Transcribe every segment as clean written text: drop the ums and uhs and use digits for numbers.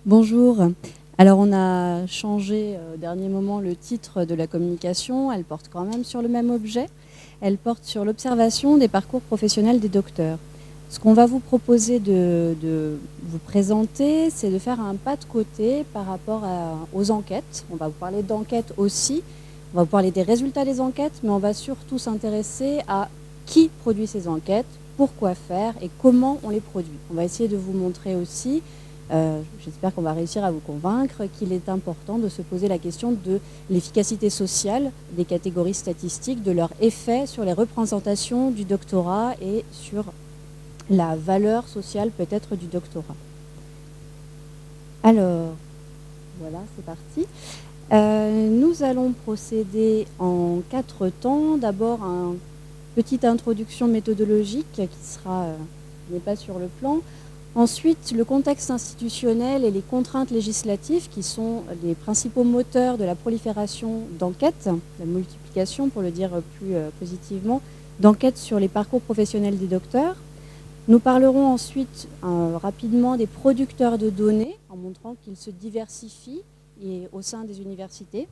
Bonjour. Alors on a changé au dernier moment le titre de la communication. Elle porte quand même sur le même objet. Elle porte sur l'observation des parcours professionnels des docteurs. Ce qu'on va vous proposer de vous présenter, c'est de faire un pas de côté par rapport aux enquêtes. On va vous parler d'enquêtes aussi. On va vous parler des résultats des enquêtes, mais on va surtout s'intéresser à qui produit ces enquêtes, pourquoi faire et comment on les produit. On va essayer de vous montrer aussi, j'espère qu'on va réussir à vous convaincre, qu'il est important de se poser la question de l'efficacité sociale des catégories statistiques, de leur effet sur les représentations du doctorat et sur la valeur sociale peut-être du doctorat. Alors, voilà, c'est parti. Nous allons procéder en 4 temps. D'abord, une petite introduction méthodologique qui n'est pas sur le plan. Ensuite, le contexte institutionnel et les contraintes législatives qui sont les principaux moteurs de la prolifération d'enquêtes, la multiplication, pour le dire plus positivement, d'enquêtes sur les parcours professionnels des docteurs. Nous parlerons ensuite rapidement des producteurs de données, en montrant qu'ils se diversifient au sein des universités,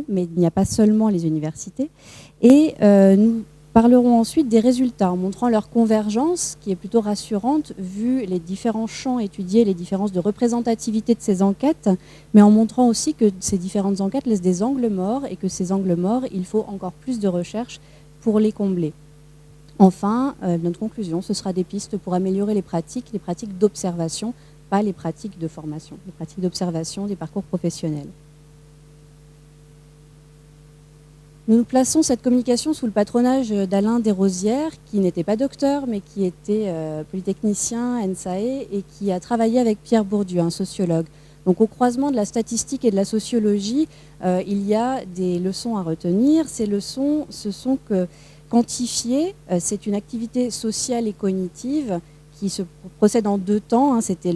mais il n'y a pas seulement les universités. Et nous parlerons ensuite des résultats, en montrant leur convergence, qui est plutôt rassurante, vu les différents champs étudiés, les différences de représentativité de ces enquêtes, mais en montrant aussi que ces différentes enquêtes laissent des angles morts, et que ces angles morts, il faut encore plus de recherche pour les combler. Enfin, notre conclusion, ce sera des pistes pour améliorer les pratiques d'observation, pas les pratiques de formation, les pratiques d'observation des parcours professionnels. Nous plaçons cette communication sous le patronage d'Alain Desrosières, qui n'était pas docteur, mais qui était polytechnicien, ENSAE, et qui a travaillé avec Pierre Bourdieu, un sociologue. Donc au croisement de la statistique et de la sociologie, il y a des leçons à retenir. Ces leçons, ce sont que quantifier, c'est une activité sociale et cognitive qui se procède en 2 temps. C'était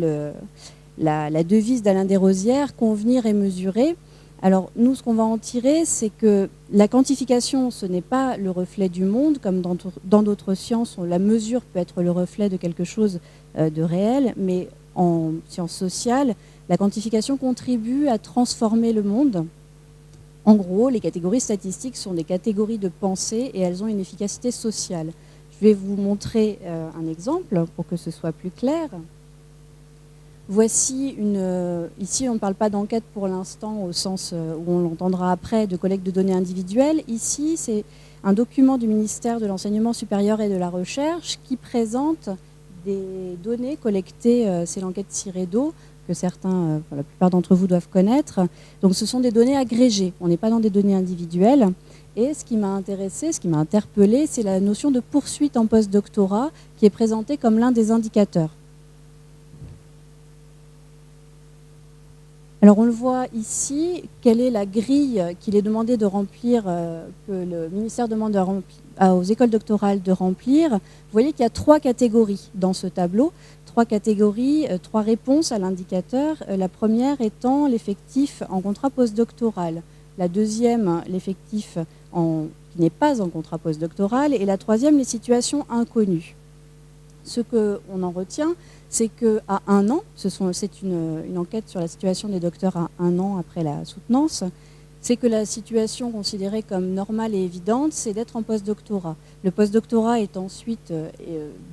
la devise d'Alain Desrosières, convenir et mesurer. Alors nous, ce qu'on va en tirer, c'est que la quantification, ce n'est pas le reflet du monde, comme dans d'autres sciences, la mesure peut être le reflet de quelque chose de réel, mais en sciences sociales, la quantification contribue à transformer le monde. En gros, les catégories statistiques sont des catégories de pensée et elles ont une efficacité sociale. Je vais vous montrer un exemple pour que ce soit plus clair. Voici ici, on ne parle pas d'enquête pour l'instant au sens où on l'entendra après, de collecte de données individuelles. Ici, c'est un document du ministère de l'Enseignement supérieur et de la Recherche qui présente des données collectées, c'est l'enquête Ciredo, que certains, la plupart d'entre vous doivent connaître. Donc ce sont des données agrégées, on n'est pas dans des données individuelles. Et ce qui m'a intéressé, ce qui m'a interpellé, c'est la notion de poursuite en post-doctorat qui est présentée comme l'un des indicateurs. Alors on le voit ici, quelle est la grille qu'il est demandé de remplir, que le ministère demande aux écoles doctorales de remplir. Vous voyez qu'il y a 3 catégories dans ce tableau, 3 catégories, 3 réponses à l'indicateur. La première étant l'effectif en contrat postdoctoral, la deuxième l'effectif qui n'est pas en contrat postdoctoral, et la troisième les situations inconnues. Ce qu'on en retient, c'est qu'à 1 an, c'est une enquête sur la situation des docteurs à 1 an après la soutenance, c'est que la situation considérée comme normale et évidente, c'est d'être en postdoctorat. Le postdoctorat est ensuite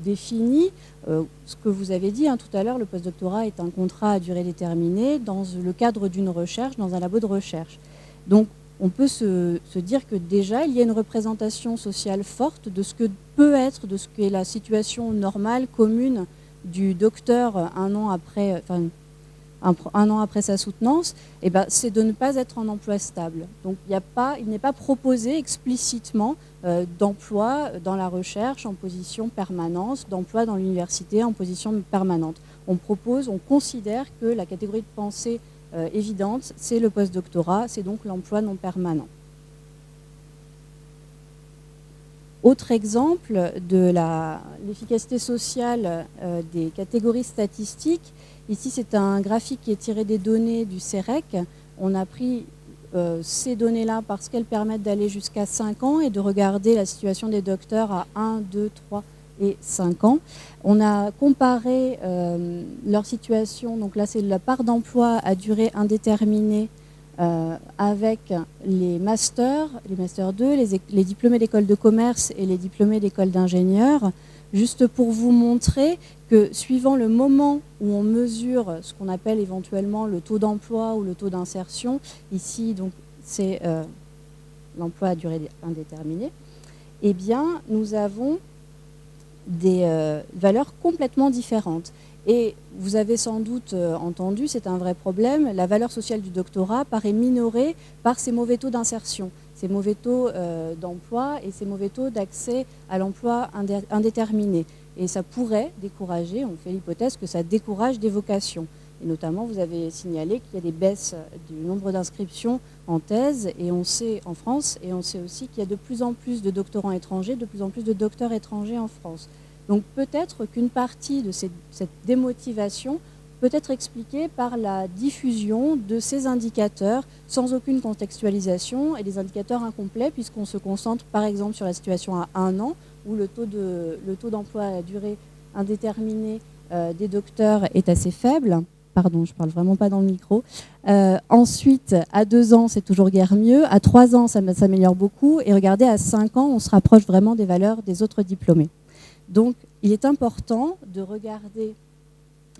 défini, ce que vous avez dit tout à l'heure, le postdoctorat est un contrat à durée déterminée dans le cadre d'une recherche, dans un labo de recherche. Donc on peut se dire que déjà, il y a une représentation sociale forte de ce que peut être, de ce qu'est la situation normale, commune du docteur 1 an après, un an après sa soutenance, c'est de ne pas être en emploi stable. Donc il n'est pas proposé explicitement d'emploi dans la recherche en position permanente, d'emploi dans l'université en position permanente. On considère que la catégorie de pensée évidente, c'est le postdoctorat, c'est donc l'emploi non permanent. Autre exemple de l'efficacité sociale des catégories statistiques, ici c'est un graphique qui est tiré des données du CEREC. On a pris ces données-là parce qu'elles permettent d'aller jusqu'à 5 ans et de regarder la situation des docteurs à 1, 2, 3, et 5 ans. On a comparé leur situation, donc là c'est la part d'emploi à durée indéterminée avec les masters 2, les diplômés d'école de commerce et les diplômés d'école d'ingénieurs, juste pour vous montrer que suivant le moment où on mesure ce qu'on appelle éventuellement le taux d'emploi ou le taux d'insertion, ici donc c'est l'emploi à durée indéterminée, eh bien nous avons des valeurs complètement différentes. Et vous avez sans doute entendu, c'est un vrai problème, la valeur sociale du doctorat paraît minorée par ces mauvais taux d'insertion, ces mauvais taux d'emploi et ces mauvais taux d'accès à l'emploi indéterminé. Et ça pourrait décourager, on fait l'hypothèse que ça décourage des vocations. Et notamment, vous avez signalé qu'il y a des baisses du nombre d'inscriptions en thèse, et on sait en France, et on sait aussi qu'il y a de plus en plus de doctorants étrangers, de plus en plus de docteurs étrangers en France. Donc peut-être qu'une partie de cette démotivation peut être expliquée par la diffusion de ces indicateurs sans aucune contextualisation et des indicateurs incomplets, puisqu'on se concentre par exemple sur la situation à 1 an, où le taux d'emploi à durée indéterminée des docteurs est assez faible. Pardon, je ne parle vraiment pas dans le micro. Ensuite, à 2 ans, c'est toujours guère mieux. À 3 ans, ça s'améliore beaucoup. Et regardez, à 5 ans, on se rapproche vraiment des valeurs des autres diplômés. Donc, il est important de regarder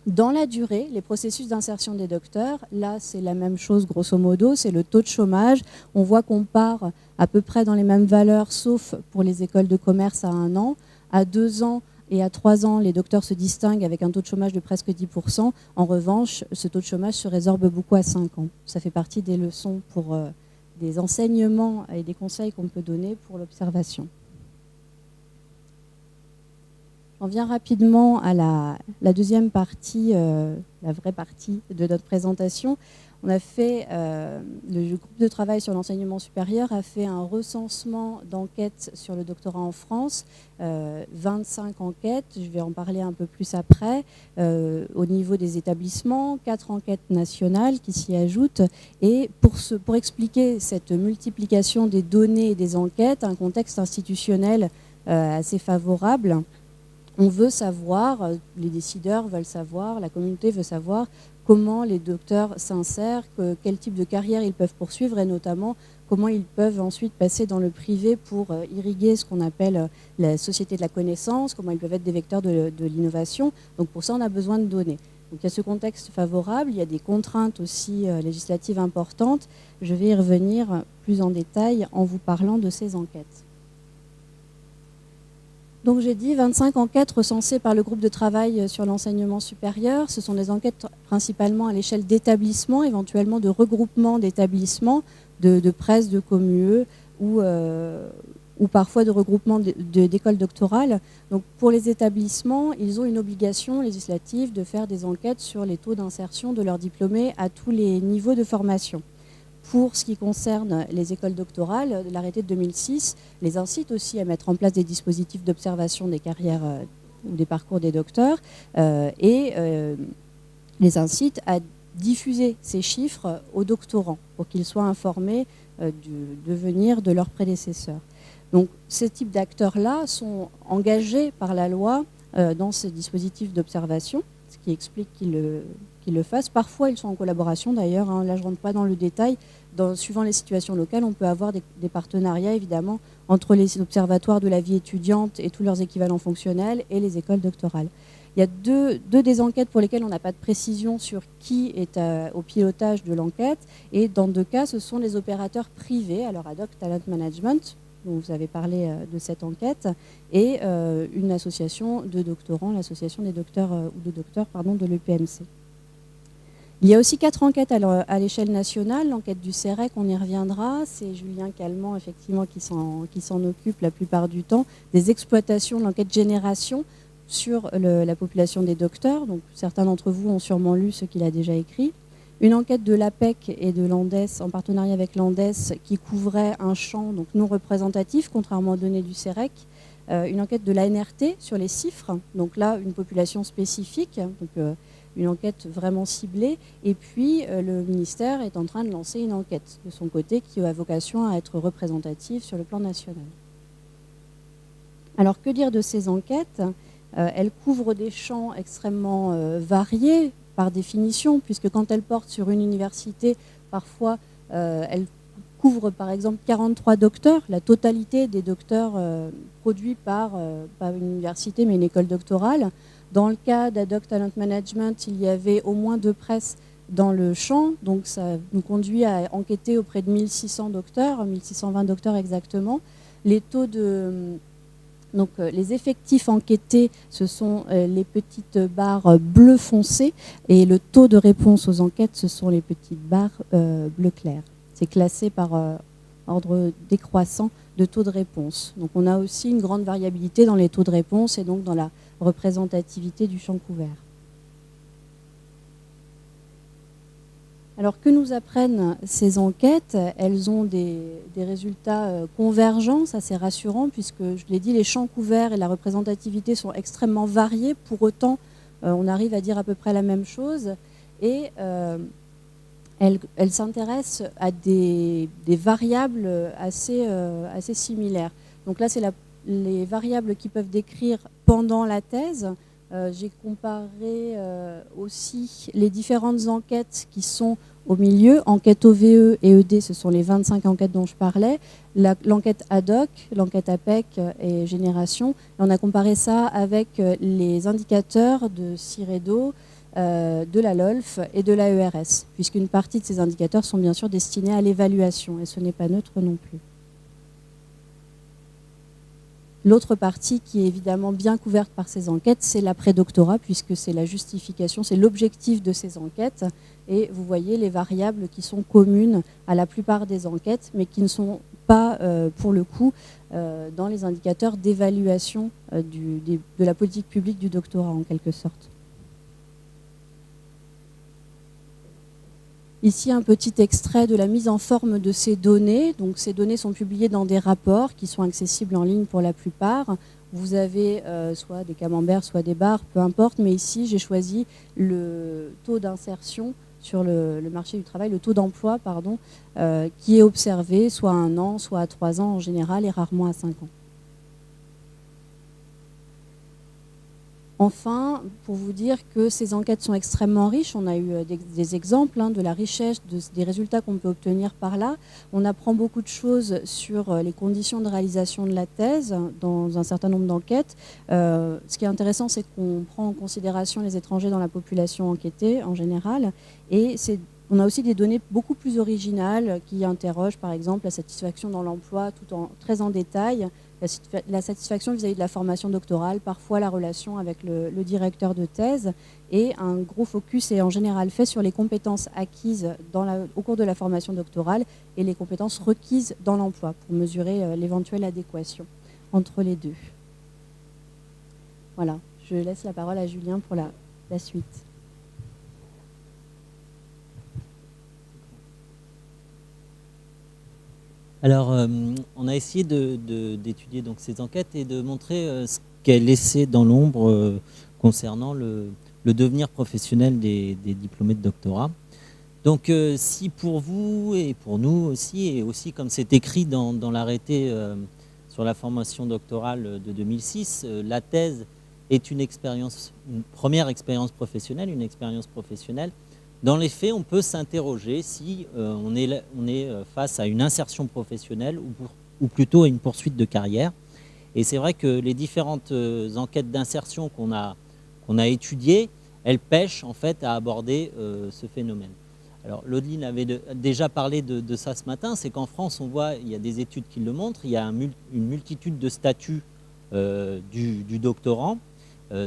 dans la durée les processus d'insertion des docteurs. Là, c'est la même chose, grosso modo, c'est le taux de chômage. On voit qu'on part à peu près dans les mêmes valeurs, sauf pour les écoles de commerce à 1 an. À 2 ans et à 3 ans, les docteurs se distinguent avec un taux de chômage de presque 10%. En revanche, ce taux de chômage se résorbe beaucoup à 5 ans. Ça fait partie des leçons pour des enseignements et des conseils qu'on peut donner pour l'observation. On vient rapidement à la deuxième partie, la vraie partie de notre présentation. On a fait, le groupe de travail sur l'enseignement supérieur a fait un recensement d'enquêtes sur le doctorat en France, 25 enquêtes, je vais en parler un peu plus après, au niveau des établissements, 4 enquêtes nationales qui s'y ajoutent. Et pour expliquer cette multiplication des données et des enquêtes, un contexte institutionnel assez favorable, on veut savoir, les décideurs veulent savoir, la communauté veut savoir comment les docteurs s'insèrent, quel type de carrière ils peuvent poursuivre et notamment comment ils peuvent ensuite passer dans le privé pour irriguer ce qu'on appelle la société de la connaissance, comment ils peuvent être des vecteurs de l'innovation. Donc pour ça, on a besoin de données. Donc il y a ce contexte favorable, il y a des contraintes aussi législatives importantes. Je vais y revenir plus en détail en vous parlant de ces enquêtes. Donc j'ai dit 25 enquêtes recensées par le groupe de travail sur l'enseignement supérieur. Ce sont des enquêtes principalement à l'échelle d'établissements, éventuellement de regroupements d'établissements, de presse, de COMUE ou parfois de regroupements d'écoles doctorales. Donc pour les établissements, ils ont une obligation législative de faire des enquêtes sur les taux d'insertion de leurs diplômés à tous les niveaux de formation. Pour ce qui concerne les écoles doctorales, l'arrêté de 2006 les incite aussi à mettre en place des dispositifs d'observation des carrières ou des parcours des docteurs et les incite à diffuser ces chiffres aux doctorants pour qu'ils soient informés du devenir de leurs prédécesseurs. Donc ces types d'acteurs-là sont engagés par la loi dans ces dispositifs d'observation, ce qui explique qu'ils le fassent. Parfois, ils sont en collaboration d'ailleurs. Là, je ne rentre pas dans le détail. Suivant les situations locales, on peut avoir des partenariats, évidemment, entre les observatoires de la vie étudiante et tous leurs équivalents fonctionnels et les écoles doctorales. Il y a deux des enquêtes pour lesquelles on n'a pas de précision sur qui est au pilotage de l'enquête. Et dans 2 cas, ce sont les opérateurs privés, alors Ad Hoc Talent Management, dont vous avez parlé de cette enquête, et une association de doctorants, l'association des docteurs ou de docteurs de l'EPMC. Il y a aussi 4 enquêtes à l'échelle nationale. L'enquête du CEREC, on y reviendra. C'est Julien Calment, effectivement, qui s'en occupe la plupart du temps. Des exploitations, l'enquête génération sur la population des docteurs. Donc, certains d'entre vous ont sûrement lu ce qu'il a déjà écrit. Une enquête de l'APEC et de l'ANDES, en partenariat avec l'ANDES, qui couvrait un champ donc, non représentatif, contrairement aux données du CEREC. Une enquête de l'ANRT sur les CIFRES. Donc là, une population spécifique. Donc, une enquête vraiment ciblée, et puis le ministère est en train de lancer une enquête de son côté qui a vocation à être représentative sur le plan national. Alors que dire de ces enquêtes? Elles couvrent des champs extrêmement variés par définition, puisque quand elles portent sur une université, parfois elles couvrent par exemple 43 docteurs, la totalité des docteurs produits par pas une université mais une école doctorale. Dans le cas d'Adoc Talent Management, il y avait au moins 2 presses dans le champ, donc ça nous conduit à enquêter auprès de 1600 docteurs, 1620 docteurs exactement. Les taux de... Donc les effectifs enquêtés, ce sont les petites barres bleu foncé, et le taux de réponse aux enquêtes, ce sont les petites barres bleu clair. C'est classé par ordre décroissant de taux de réponse. Donc on a aussi une grande variabilité dans les taux de réponse et donc dans la représentativité du champ couvert. Alors que nous apprennent ces enquêtes? Elles ont des résultats convergents, ça c'est rassurant, puisque je l'ai dit, les champs couverts et la représentativité sont extrêmement variés. Pour autant, on arrive à dire à peu près la même chose. Et elles s'intéressent à des variables assez similaires. Donc là, c'est les variables qui peuvent décrire pendant la thèse. J'ai comparé aussi les différentes enquêtes qui sont au milieu. Enquête OVE et ED, ce sont les 25 enquêtes dont je parlais. L'enquête ADOC, l'enquête APEC et Génération. Et on a comparé ça avec les indicateurs de CIREDO, de la LOLF et de l'AERS, puisqu'une partie de ces indicateurs sont bien sûr destinés à l'évaluation, et ce n'est pas neutre non plus. L'autre partie qui est évidemment bien couverte par ces enquêtes, c'est l'après-doctorat, puisque c'est la justification, c'est l'objectif de ces enquêtes. Et vous voyez les variables qui sont communes à la plupart des enquêtes, mais qui ne sont pas, pour le coup, dans les indicateurs d'évaluation de la politique publique du doctorat, en quelque sorte. Ici, un petit extrait de la mise en forme de ces données. Donc, ces données sont publiées dans des rapports qui sont accessibles en ligne pour la plupart. Vous avez soit des camemberts, soit des barres, peu importe. Mais ici, j'ai choisi le taux d'insertion sur le marché du travail, le taux d'emploi, pardon, qui est observé soit à 1 an, soit à 3 ans en général, et rarement à 5 ans. Enfin, pour vous dire que ces enquêtes sont extrêmement riches, on a eu des exemples de la richesse des résultats qu'on peut obtenir par là. On apprend beaucoup de choses sur les conditions de réalisation de la thèse dans un certain nombre d'enquêtes. Ce qui est intéressant, c'est qu'on prend en considération les étrangers dans la population enquêtée en général. Et on a aussi des données beaucoup plus originales qui interrogent par exemple la satisfaction dans l'emploi très en détail, la satisfaction vis-à-vis de la formation doctorale, parfois la relation avec le directeur de thèse, et un gros focus est en général fait sur les compétences acquises au cours de la formation doctorale et les compétences requises dans l'emploi pour mesurer l'éventuelle adéquation entre les deux. Voilà, je laisse la parole à Julien pour la suite. Alors, on a essayé d'étudier donc ces enquêtes et de montrer ce qu'elles laissaient dans l'ombre concernant le devenir professionnel des diplômés de doctorat. Donc, si pour vous et pour nous aussi, et aussi comme c'est écrit dans l'arrêté sur la formation doctorale de 2006, la thèse est une première expérience professionnelle, une expérience professionnelle. Dans les faits, on peut s'interroger si on est face à une insertion professionnelle ou plutôt à une poursuite de carrière. Et c'est vrai que les différentes enquêtes d'insertion qu'on a étudiées, elles pêchent en fait à aborder ce phénomène. Alors Laudeline avait déjà parlé de ça ce matin, c'est qu'en France, on voit, il y a des études qui le montrent, il y a une multitude de statuts du doctorant.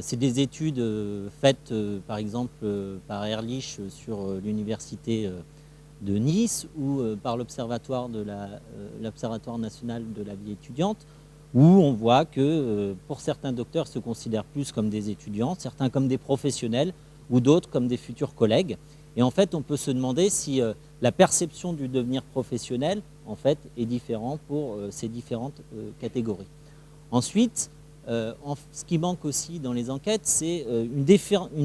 C'est des études faites par exemple par Ehrlich sur l'université de Nice ou par l'Observatoire national de la vie étudiante, où on voit que pour certains docteurs se considèrent plus comme des étudiants, certains comme des professionnels ou d'autres comme des futurs collègues. Et en fait, on peut se demander si la perception du devenir professionnel en fait est différente pour ces différentes catégories. Ensuite, ce qui manque aussi dans les enquêtes, c'est une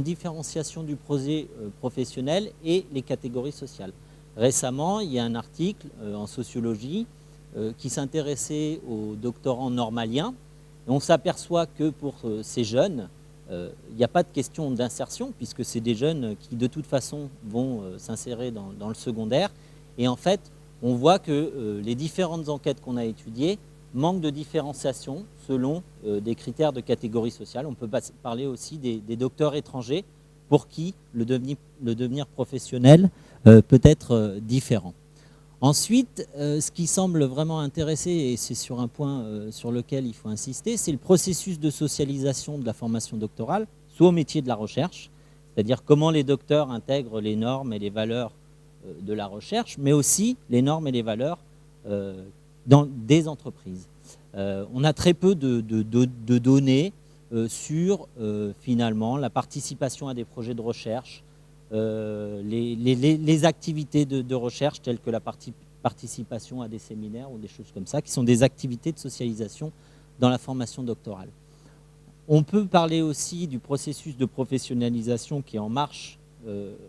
différenciation du projet professionnel et les catégories sociales. Récemment, il y a un article en sociologie qui s'intéressait aux doctorants normaliens Et on s'aperçoit que pour ces jeunes, il n'y a pas de question d'insertion, puisque c'est des jeunes qui de toute façon vont s'insérer dans le secondaire. Et en fait, on voit que les différentes enquêtes qu'on a étudiées manquent de différenciation selon des critères de catégorie sociale. On peut parler aussi des docteurs étrangers pour qui le devenir professionnel peut être différent. Ensuite, ce qui semble vraiment intéresser, et c'est sur un point sur lequel il faut insister, c'est le processus de socialisation de la formation doctorale, soit au métier de la recherche, c'est-à-dire comment les docteurs intègrent les normes et les valeurs de la recherche, mais aussi les normes et les valeurs dans des entreprises. On a très peu de données sur finalement la participation à des projets de recherche, les activités de recherche telles que la participation à des séminaires ou des choses comme ça, qui sont des activités de socialisation dans la formation doctorale. On peut parler aussi du processus de professionnalisation qui est en marche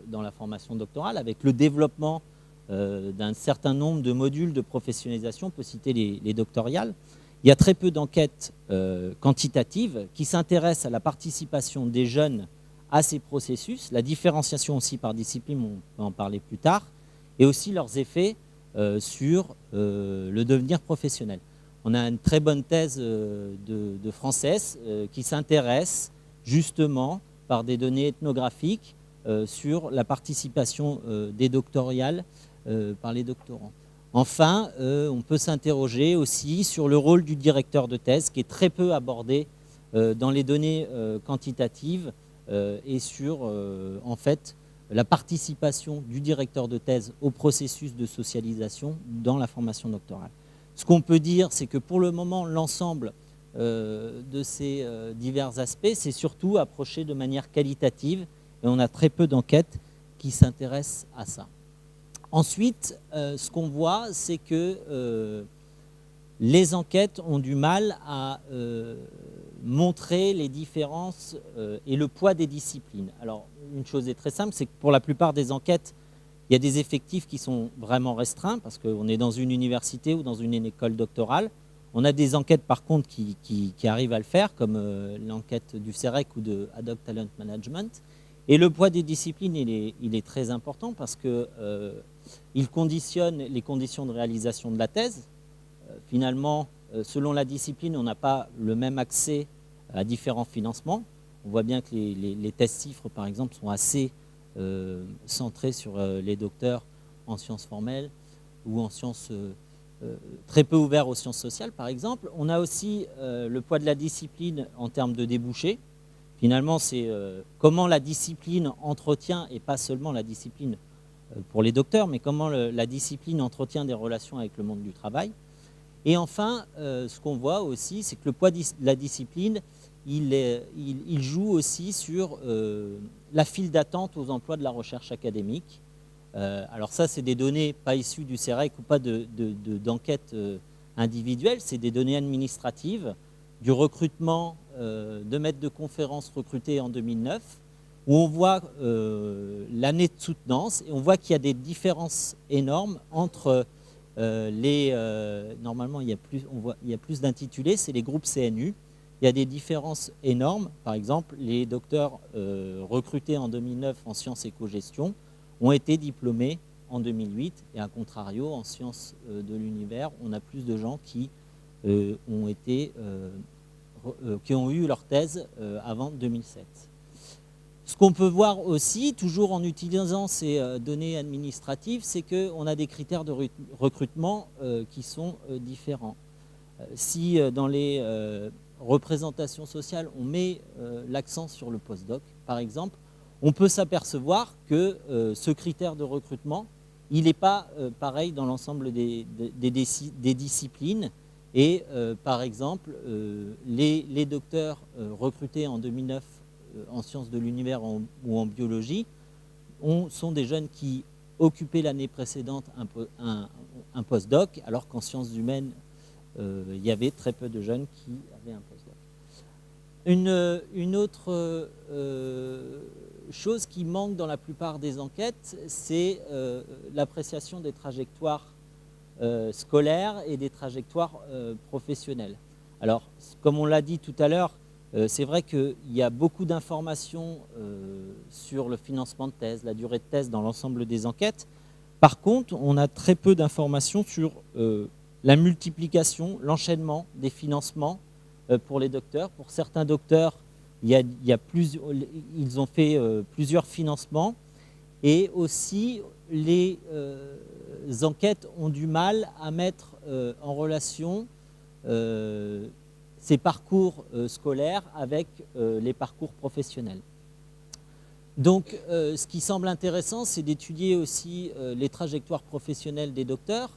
dans la formation doctorale, avec le développement d'un certain nombre de modules de professionnalisation. On peut citer les doctorales. Il y a très peu d'enquêtes quantitatives qui s'intéressent à la participation des jeunes à ces processus, la différenciation aussi par discipline, on peut en parler plus tard, et aussi leurs effets sur le devenir professionnel. On a une très bonne thèse de Française qui s'intéresse justement par des données ethnographiques sur la participation des doctorales par les doctorants. Enfin, on peut s'interroger aussi sur le rôle du directeur de thèse qui est très peu abordé dans les données quantitatives et sur en fait la participation du directeur de thèse au processus de socialisation dans la formation doctorale. Ce qu'on peut dire, c'est que pour le moment, l'ensemble de ces divers aspects, c'est surtout approché de manière qualitative et on a très peu d'enquêtes qui s'intéressent à ça. Ensuite, ce qu'on voit, c'est que les enquêtes ont du mal à montrer les différences et le poids des disciplines. Alors, une chose est très simple, c'est que pour la plupart des enquêtes, il y a des effectifs qui sont vraiment restreints parce qu'on est dans une université ou dans une école doctorale. On a des enquêtes, par contre, qui arrivent à le faire, comme l'enquête du CEREC ou de Ad-Hoc Talent Management. Et le poids des disciplines, il est très important parce qu'il conditionne les conditions de réalisation de la thèse. Finalement, selon la discipline, on n'a pas le même accès à différents financements. On voit bien que les thèses CIFRE, par exemple, sont assez centrées sur les docteurs en sciences formelles ou en sciences très peu ouverts aux sciences sociales, par exemple. On a aussi le poids de la discipline en termes de débouchés. Finalement, c'est comment la discipline entretient, et pas seulement la discipline pour les docteurs, mais comment la discipline entretient des relations avec le monde du travail. Et enfin, ce qu'on voit aussi, c'est que le poids de la discipline, il joue aussi sur la file d'attente aux emplois de la recherche académique. Alors ça, c'est des données pas issues du CEREC ou pas d'enquête individuelle, c'est des données administratives du recrutement de maîtres de conférences recrutés en 2009, où on voit l'année de soutenance, et on voit qu'il y a des différences énormes entre normalement, il y a plus d'intitulés, c'est les groupes CNU. Il y a des différences énormes. Par exemple, les docteurs recrutés en 2009 en sciences éco-gestion ont été diplômés en 2008. Et à contrario, en sciences de l'univers, on a plus de gens qui ont eu leur thèse avant 2007. Ce qu'on peut voir aussi, toujours en utilisant ces données administratives, c'est qu'on a des critères de recrutement qui sont différents. Si dans les représentations sociales, on met l'accent sur le postdoc, par exemple, on peut s'apercevoir que ce critère de recrutement, il n'est pas pareil dans l'ensemble des disciplines. Et par exemple, les docteurs recrutés en 2009 en sciences de l'univers ou en biologie sont des jeunes qui occupaient l'année précédente un postdoc, alors qu'en sciences humaines, il y avait très peu de jeunes qui avaient un postdoc. Une autre chose qui manque dans la plupart des enquêtes, c'est l'appréciation des trajectoires scolaires et des trajectoires professionnelles. Alors, comme on l'a dit tout à l'heure, c'est vrai qu'il y a beaucoup d'informations sur le financement de thèse, la durée de thèse dans l'ensemble des enquêtes. Par contre, on a très peu d'informations sur la multiplication, l'enchaînement des financements pour les docteurs. Pour certains docteurs, ils ont fait plusieurs financements, et aussi les enquêtes ont du mal à mettre en relation ces parcours scolaires avec les parcours professionnels. Donc, ce qui semble intéressant, c'est d'étudier aussi les trajectoires professionnelles des docteurs.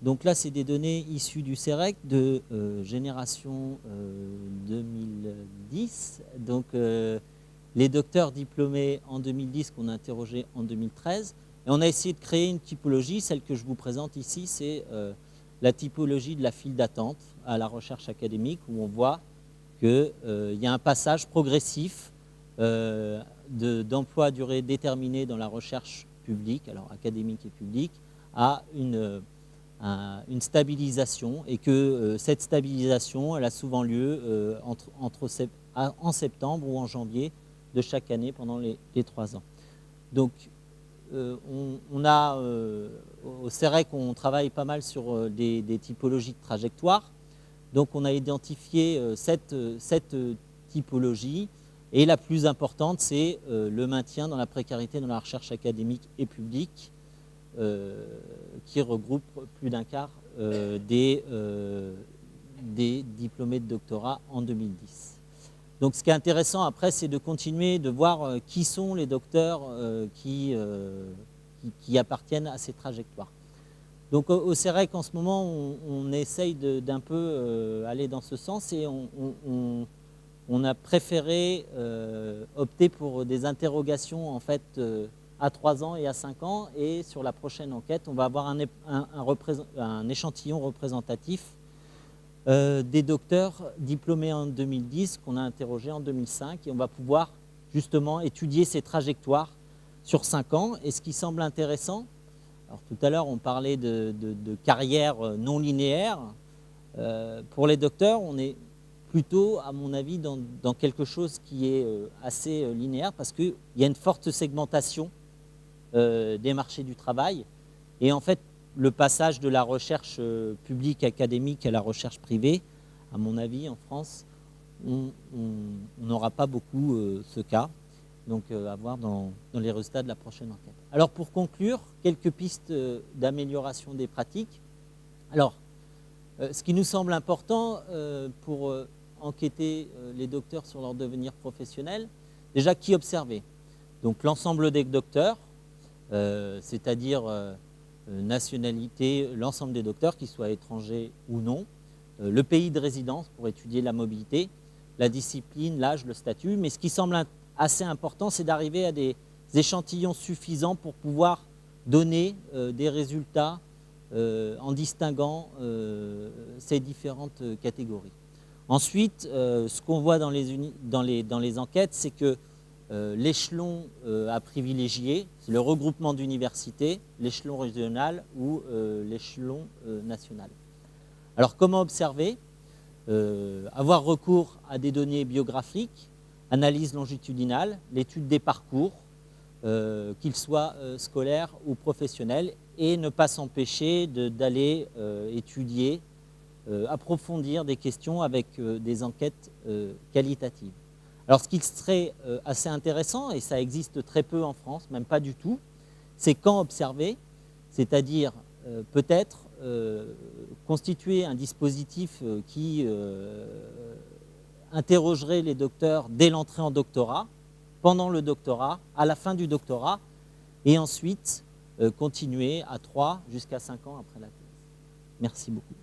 Donc là, c'est des données issues du CEREC de génération 2010. Donc, les docteurs diplômés en 2010 qu'on a interrogés en 2013. Et on a essayé de créer une typologie. Celle que je vous présente ici, c'est la typologie de la file d'attente à la recherche académique, où on voit qu'il y a un passage progressif d'emploi à durée déterminée dans la recherche publique, alors académique et publique, à une stabilisation, et que cette stabilisation, elle a souvent lieu en septembre ou en janvier de chaque année pendant les 3 ans. Donc, on a, au CEREC, on travaille pas mal sur des typologies de trajectoires. Donc, on a identifié cette typologie. Et la plus importante, c'est le maintien dans la précarité dans la recherche académique et publique, qui regroupe plus d'un quart des diplômés de doctorat en 2010. Donc ce qui est intéressant après, c'est de continuer de voir qui sont les docteurs qui appartiennent à ces trajectoires. Donc au CEREC, en ce moment, on essaye d'un peu aller dans ce sens, et on a préféré opter pour des interrogations en fait à 3 ans et à 5 ans, et sur la prochaine enquête, on va avoir un échantillon représentatif des docteurs diplômés en 2010 qu'on a interrogés en 2005, et on va pouvoir justement étudier ces trajectoires sur 5 ans. Et ce qui semble intéressant, alors tout à l'heure on parlait de carrière non linéaire, pour les docteurs on est plutôt, à mon avis, dans quelque chose qui est assez linéaire, parce qu'il y a une forte segmentation des marchés du travail. Et en fait, le passage de la recherche publique académique à la recherche privée, à mon avis, en France, on n'aura pas beaucoup ce cas. Donc, à voir dans les résultats de la prochaine enquête. Alors, pour conclure, quelques pistes d'amélioration des pratiques. Alors, ce qui nous semble important pour enquêter les docteurs sur leur devenir professionnel, déjà, qui observer? Donc, l'ensemble des docteurs, c'est-à-dire nationalité, l'ensemble des docteurs, qu'ils soient étrangers ou non, le pays de résidence pour étudier la mobilité, la discipline, l'âge, le statut. Mais ce qui semble assez important, c'est d'arriver à des échantillons suffisants pour pouvoir donner des résultats en distinguant ces différentes catégories. Ensuite, ce qu'on voit dans les enquêtes, c'est que l'échelon à privilégier, c'est le regroupement d'universités, l'échelon régional ou l'échelon national. Alors, comment observer? Avoir recours à des données biographiques, analyse longitudinale, l'étude des parcours, qu'ils soient scolaires ou professionnels, et ne pas s'empêcher d'aller étudier, approfondir des questions avec des enquêtes qualitatives. Alors, ce qui serait assez intéressant, et ça existe très peu en France, même pas du tout, c'est quand observer, c'est-à-dire peut-être constituer un dispositif qui interrogerait les docteurs dès l'entrée en doctorat, pendant le doctorat, à la fin du doctorat, et ensuite continuer à 3 jusqu'à 5 ans après la thèse. Merci beaucoup.